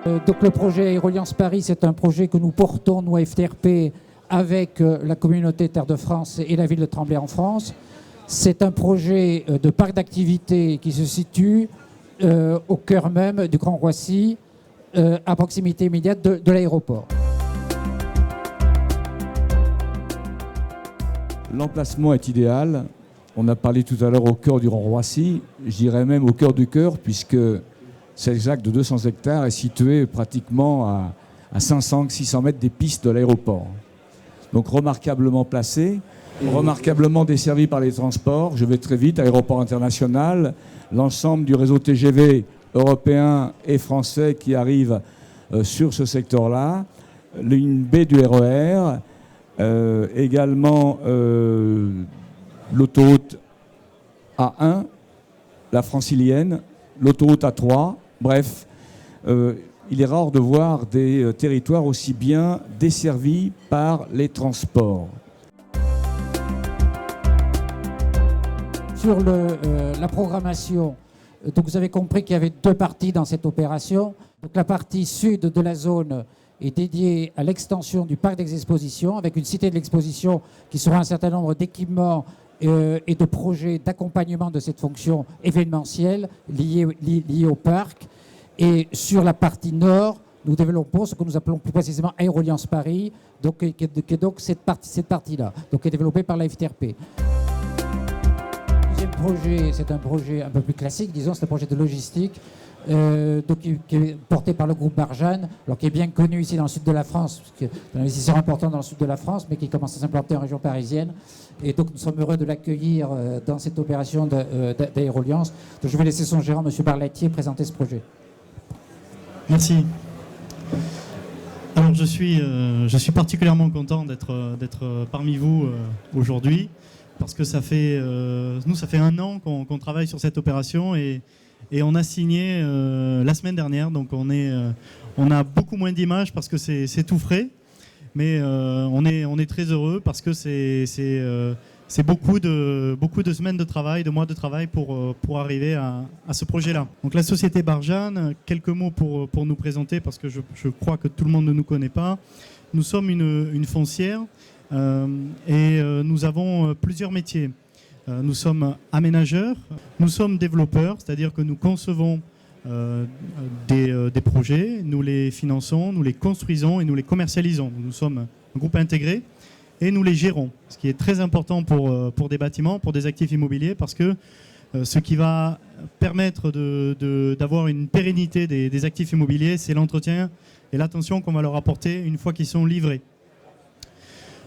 Donc le projet Aéroliance Paris, c'est un projet que nous portons, nous, à FTRP, avec la communauté Terre de France et la ville de Tremblay en France. C'est un projet de parc d'activités qui se situe au cœur même du Grand Roissy, à proximité immédiate de l'aéroport. L'emplacement est idéal. On a parlé tout à l'heure au cœur du Grand Roissy, je dirais même au cœur du cœur, puisque c'est exact de 200 hectares est situé pratiquement à 500-600 mètres des pistes de l'aéroport. Donc remarquablement placé, remarquablement desservi par les transports. Je vais très vite, aéroport international, l'ensemble du réseau TGV européen et français qui arrive sur ce secteur-là, ligne B du RER, également l'autoroute A1, la francilienne, l'autoroute A3, bref, il est rare de voir des territoires aussi bien desservis par les transports. Sur la programmation, donc vous avez compris qu'il y avait deux parties dans cette opération. Donc la partie sud de la zone est dédiée à l'extension du parc d'exposition avec une cité de l'exposition qui sera un certain nombre d'équipements et de projets d'accompagnement de cette fonction événementielle liée au parc. Et sur la partie nord, nous développons ce que nous appelons plus précisément Aéroliance Paris, donc, qui est donc cette partie-là, donc qui est développée par la FTRP. Le deuxième projet, c'est un projet un peu plus classique, disons, c'est un projet de logistique, donc, qui est porté par le groupe Barjane, alors qui est bien connu ici dans le sud de la France, parce que c'est un investisseur important dans le sud de la France, mais qui commence à s'implanter en région parisienne. Et donc nous sommes heureux de l'accueillir dans cette opération d'Aéroliance. Donc je vais laisser son gérant, M. Barletier, présenter ce projet. Merci. Alors je suis particulièrement content d'être parmi vous aujourd'hui, parce que ça fait 1 an qu'on travaille sur cette opération et on a signé la semaine dernière, donc on a beaucoup moins d'images parce que c'est tout frais, mais on est très heureux parce que c'est beaucoup de semaines de travail, de mois de travail pour arriver à ce projet-là. Donc la société Barjane, quelques mots pour nous présenter parce que je crois que tout le monde ne nous connaît pas. Nous sommes une foncière et nous avons plusieurs métiers. Nous sommes aménageurs, nous sommes développeurs, c'est-à-dire que nous concevons des projets, nous les finançons, nous les construisons et nous les commercialisons. Nous sommes un groupe intégré et nous les gérons, ce qui est très important pour des bâtiments, pour des actifs immobiliers, parce que ce qui va permettre d'avoir une pérennité des actifs immobiliers, c'est l'entretien et l'attention qu'on va leur apporter une fois qu'ils sont livrés.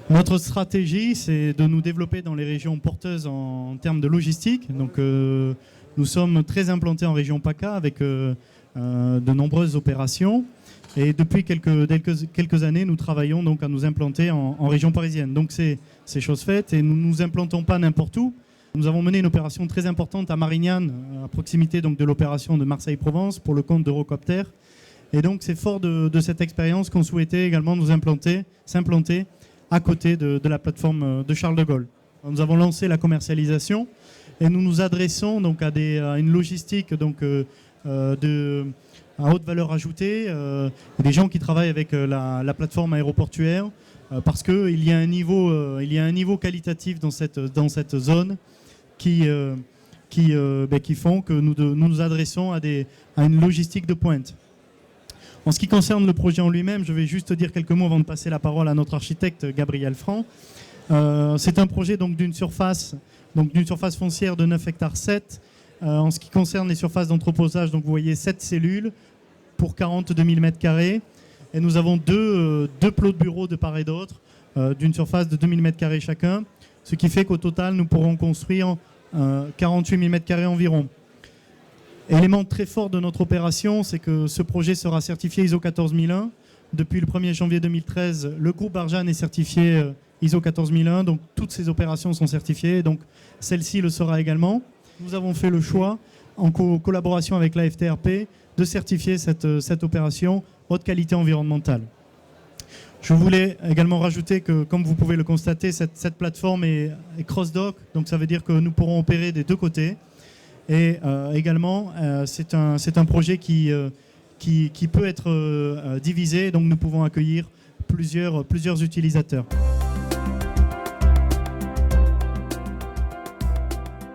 Notre stratégie, c'est de nous développer dans les régions porteuses en termes de logistique. Donc, nous sommes très implantés en région PACA avec de nombreuses opérations. Et depuis quelques années, nous travaillons donc à nous implanter en région parisienne. Donc, c'est chose faite et nous ne nous implantons pas n'importe où. Nous avons mené une opération très importante à Marignane, à proximité donc, de l'opération de Marseille-Provence pour le compte d'Eurocopter. Et donc, c'est fort de cette expérience qu'on souhaitait également s'implanter à côté de la plateforme de Charles de Gaulle. Nous avons lancé la commercialisation et nous nous adressons donc à une logistique donc, à haute valeur ajoutée, des gens qui travaillent avec la plateforme aéroportuaire parce qu'il y a un niveau qualitatif dans cette zone qui font que nous nous adressons à une logistique de pointe. En ce qui concerne le projet en lui-même, je vais juste dire quelques mots avant de passer la parole à notre architecte Gabriel Franc. C'est un projet donc, d'une surface foncière de 9 hectares 7. En ce qui concerne les surfaces d'entreposage, donc vous voyez 7 cellules pour 42 000 m². Et nous avons deux plots de bureaux de part et d'autre d'une surface de 2 000 m² chacun, ce qui fait qu'au total, nous pourrons construire 48 000 m² environ. Élément très fort de notre opération, c'est que ce projet sera certifié ISO 14001. Depuis le 1er janvier 2013, le groupe Barjane est certifié ISO 14001, donc toutes ces opérations sont certifiées, donc celle-ci le sera également. Nous avons fait le choix, en collaboration avec la FTRP, de certifier cette opération haute qualité environnementale. Je voulais également rajouter que, comme vous pouvez le constater, cette plateforme est cross-dock, donc ça veut dire que nous pourrons opérer des deux côtés. Et également, c'est un projet qui qui peut être divisé, donc nous pouvons accueillir plusieurs utilisateurs.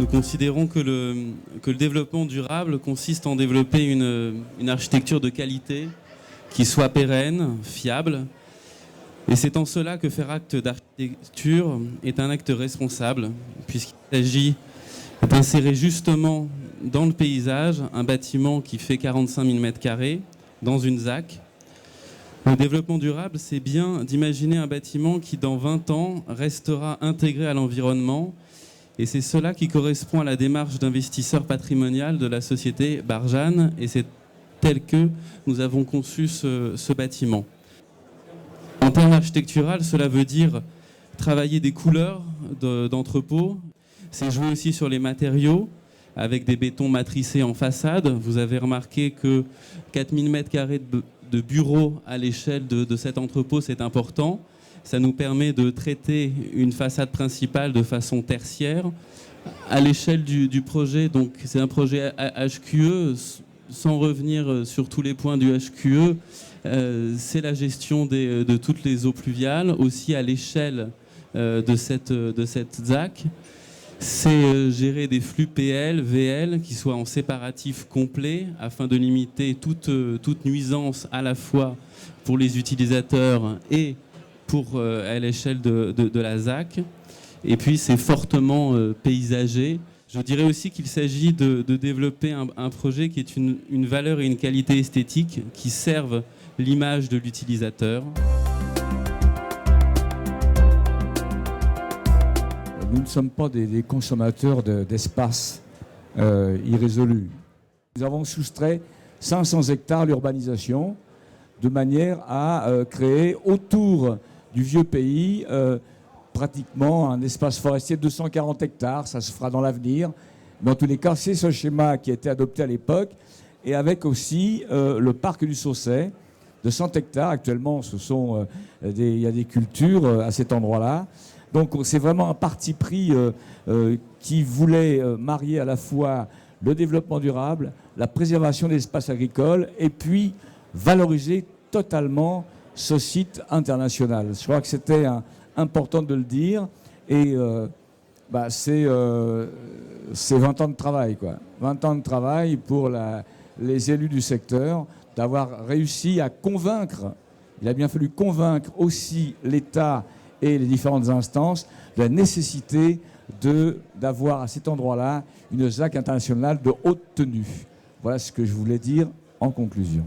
Nous considérons que le développement durable consiste en développer une architecture de qualité qui soit pérenne, fiable. Et c'est en cela que faire acte d'architecture est un acte responsable, puisqu'il s'agit d'insérer justement dans le paysage un bâtiment qui fait 45 000 m² dans une ZAC. Le développement durable, c'est bien d'imaginer un bâtiment qui, dans 20 ans, restera intégré à l'environnement. Et c'est cela qui correspond à la démarche d'investisseur patrimonial de la société Barjane. Et c'est tel que nous avons conçu ce bâtiment. En termes architectural, cela veut dire travailler des couleurs d'entrepôt. C'est jouer aussi sur les matériaux, avec des bétons matricés en façade. Vous avez remarqué que 4000 m² de bureaux à l'échelle de cet entrepôt, c'est important. Ça nous permet de traiter une façade principale de façon tertiaire. À l'échelle du projet, donc c'est un projet HQE, sans revenir sur tous les points du HQE, c'est la gestion de toutes les eaux pluviales, aussi à l'échelle de cette ZAC. C'est gérer des flux PL, VL qui soient en séparatif complet afin de limiter toute nuisance à la fois pour les utilisateurs et à l'échelle de la ZAC. Et puis c'est fortement paysager. Je dirais aussi qu'il s'agit de développer un projet qui est une valeur et une qualité esthétique qui servent l'image de l'utilisateur. Nous ne sommes pas des consommateurs d'espace irrésolus. Nous avons soustrait 500 hectares à l'urbanisation de manière à créer autour du vieux pays pratiquement un espace forestier de 240 hectares. Ça se fera dans l'avenir. Mais en tous les cas, c'est ce schéma qui a été adopté à l'époque et avec aussi le parc du Saussay de 100 hectares. Actuellement, il y a des cultures à cet endroit-là. Donc c'est vraiment un parti pris qui voulait marier à la fois le développement durable, la préservation des espaces agricoles et puis valoriser totalement ce site international. Je crois que c'était important de le dire et c'est 20 ans de travail, quoi. 20 ans de travail pour les élus du secteur d'avoir réussi à convaincre, il a bien fallu convaincre aussi l'État et les différentes instances de la nécessité d'avoir à cet endroit-là une ZAC internationale de haute tenue. Voilà ce que je voulais dire en conclusion.